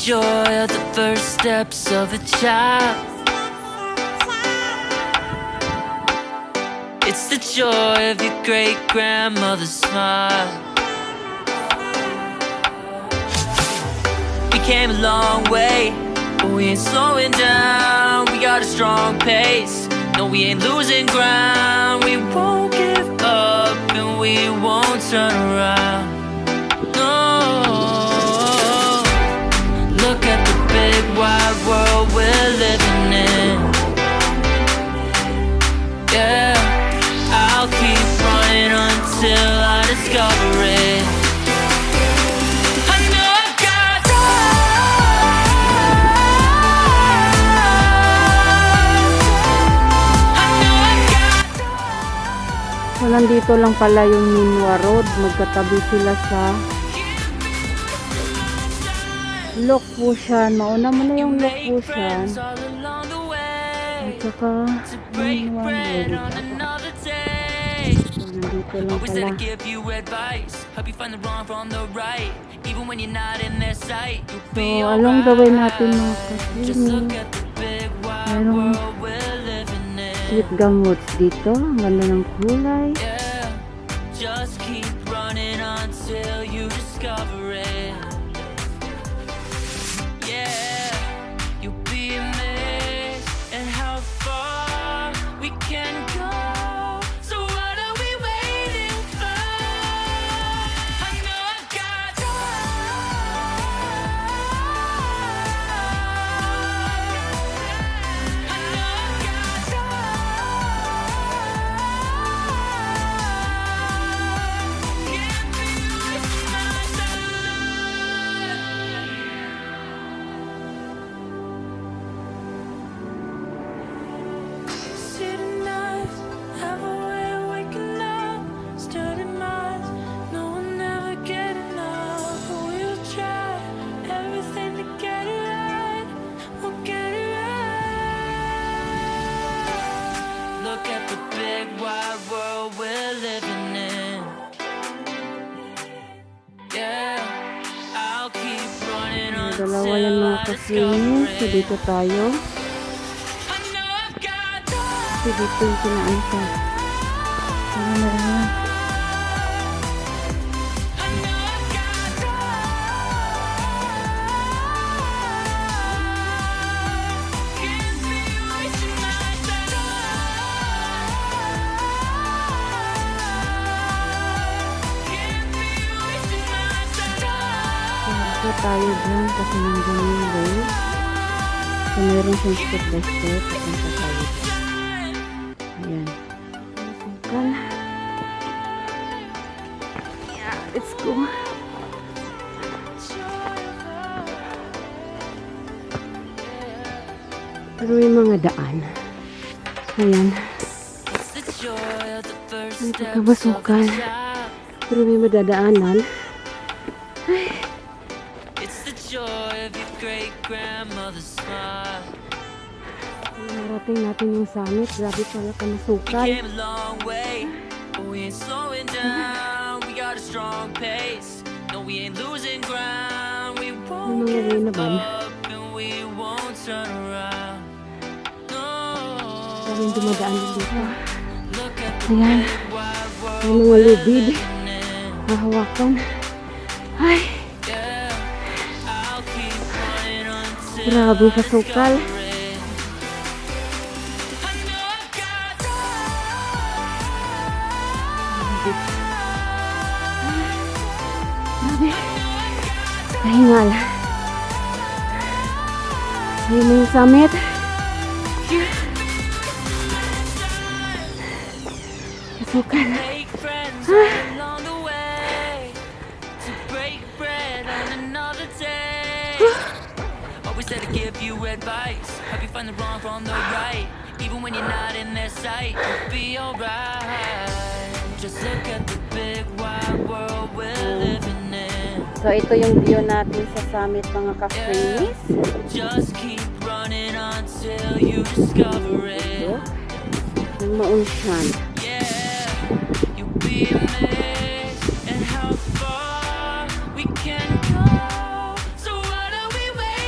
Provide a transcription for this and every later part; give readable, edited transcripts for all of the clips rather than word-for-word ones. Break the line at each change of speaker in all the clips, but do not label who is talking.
joy of the first steps of a child. It's the joy of your great-grandmother's smile. We came a long way, but we ain't slowing down. We got a strong pace. No, we ain't losing ground. We won't give up and we won't turn around. No. Look at the big wide world we're living in. Yeah, I'll keep running until I discover it.
So, nandito lang pala yung Minwa Road. Magkatabi sila sa Lokpushan. Mauna mo na yung Lokpushan. At saka Minwa Road. So, nandito lang pala. So, along the way natin mga kasini. Mayroong sweet gamuts dito. Ang ganda ng kulay.
Just keep running until you discover it. Yeah, you'll be amazed at how far we can go. So what are we waiting for? I know I've got
dalawa yan mga kasini. So, dito tayo. So, dito yung kinaan ko. Para na. So, tayo dyan kasi nandun yung way. So, meron siyang step by step. Papunta tayo dyan. Ayan. Sungkal. Yeah, let's go. Pero may mga daan. Ayan. May pagkabasukal. Pero may madadaanan. Ay. Narating natin yung summit. Grabe pala ka nasukal. Yung mga way na ba? Maraming dumadaan din dito. Ayan. Yung mga lubid. Mahawakan. Ay! Grabe kasukal. Grabe. Kahingal. Ayun na yung summit. Kasukal.
To give you advice, help you find the wrong from the right. Even when you're not in their sight, you'll be alright. Just look at the big wide world we're living in.
So ito yung view natin sa summit mga ka-freeze.
Just keep running until you discover it.
Yung maunsan.
Yeah, you'll be amazed at how far we can go. So what are we waiting?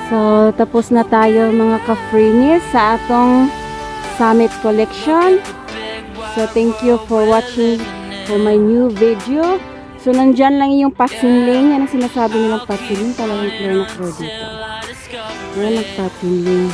So, tapos na tayo mga ka-freenis sa atong Summit Collection. So, thank you for watching for my new video. So, nandyan lang yung pasinling. Yan ang sinasabi nilang pasinling. Talagang clear na clear dito. Yan ang pasinling.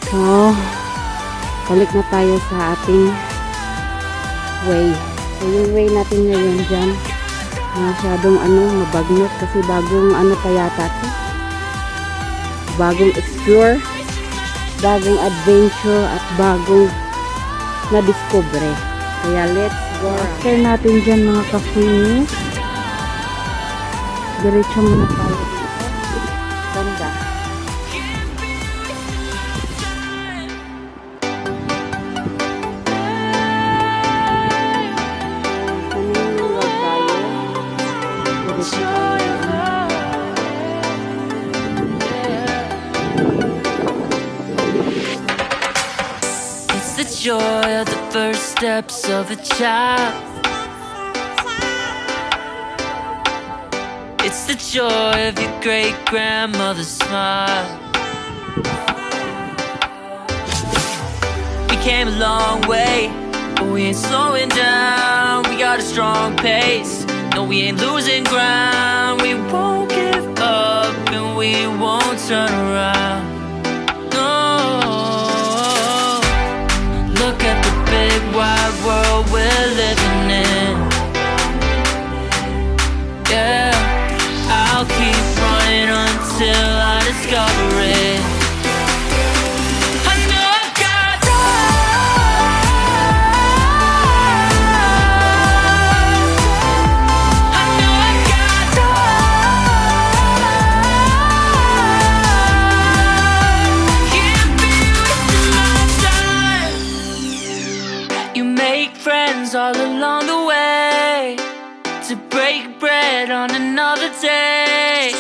So, balik na tayo sa ating way. So, yung way natin ngayon dyan. Masyadong mabagnot kasi bagong pa yata to. Bagong explore, bagong adventure at bagong na-discover. Kaya let's go. After natin dyan mga ka-freenis, diretso muna tayo dito. Ganda.
It's the joy of the first steps of a child. It's the joy of your great grandmother's smile. We came a long way, but we ain't slowing down. We got a strong pace. No, we ain't losing ground. We won't give up and we won't turn around. No, look at the big wide world we're living in. Yeah, I'll keep running until I discover it. All along the way to break bread on another day.